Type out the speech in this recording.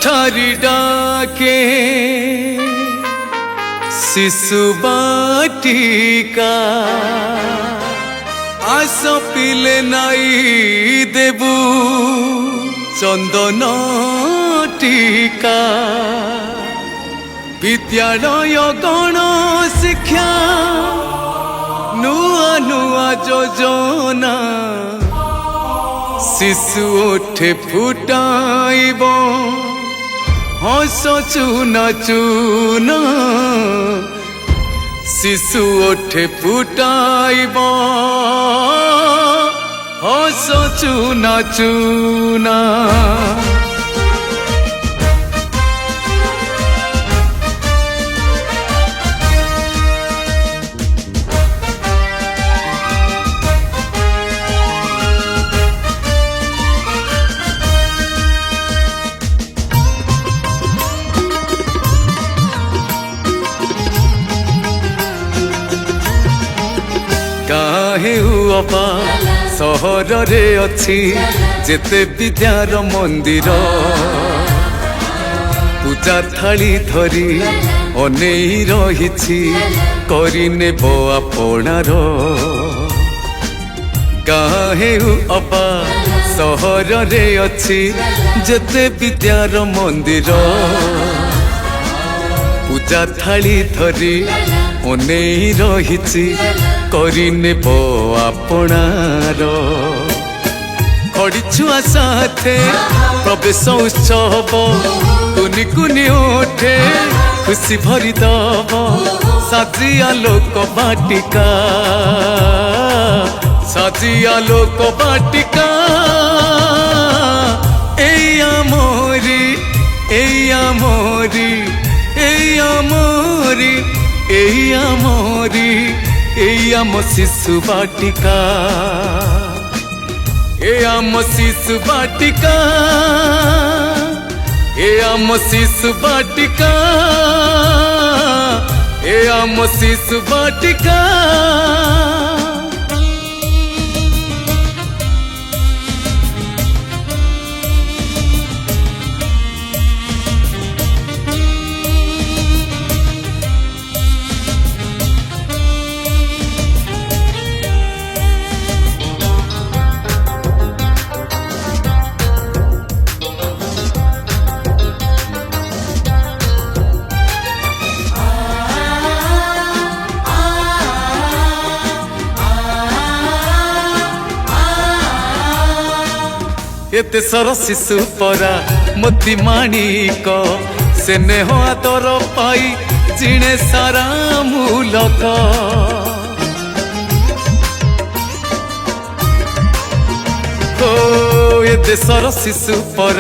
ठारी डाके शिशु बाटिका आस पिले नाई देबू चंदन टीका विद्यालय गण शिक्षा नुआ नुआ योजना शिशु उठे फुटाइब हस चूना चूना शिशु उठे फुटाइब हस चूना चूना काहे हुआ सहर रे अच्छी जेते विद्यार मंदिर पूजा थाली धरी अनेई रही करिने आपणार काहे हुआ सहर रे अच्छी जेते विद्यार मंदिर पूजा थाली धरी अनेई रही करिने आपणार खड़ी छुआ साथे प्रवेश उत्सव कुनी कुनी उठे खुशी भरी दब साजिया लोक बाटिका साजिया लोक बाटिका एया मोरी एया मोरी एया मोरी एया मोरी एम शिशु बाटिका एम शिशु बाटिका एम शिशु बाटिका एम शिशु बाटिका एते सर शिशु परा मोती माणिक स्नेह आदर पाई जिणे सारा मूलक एते सर शिशु परा।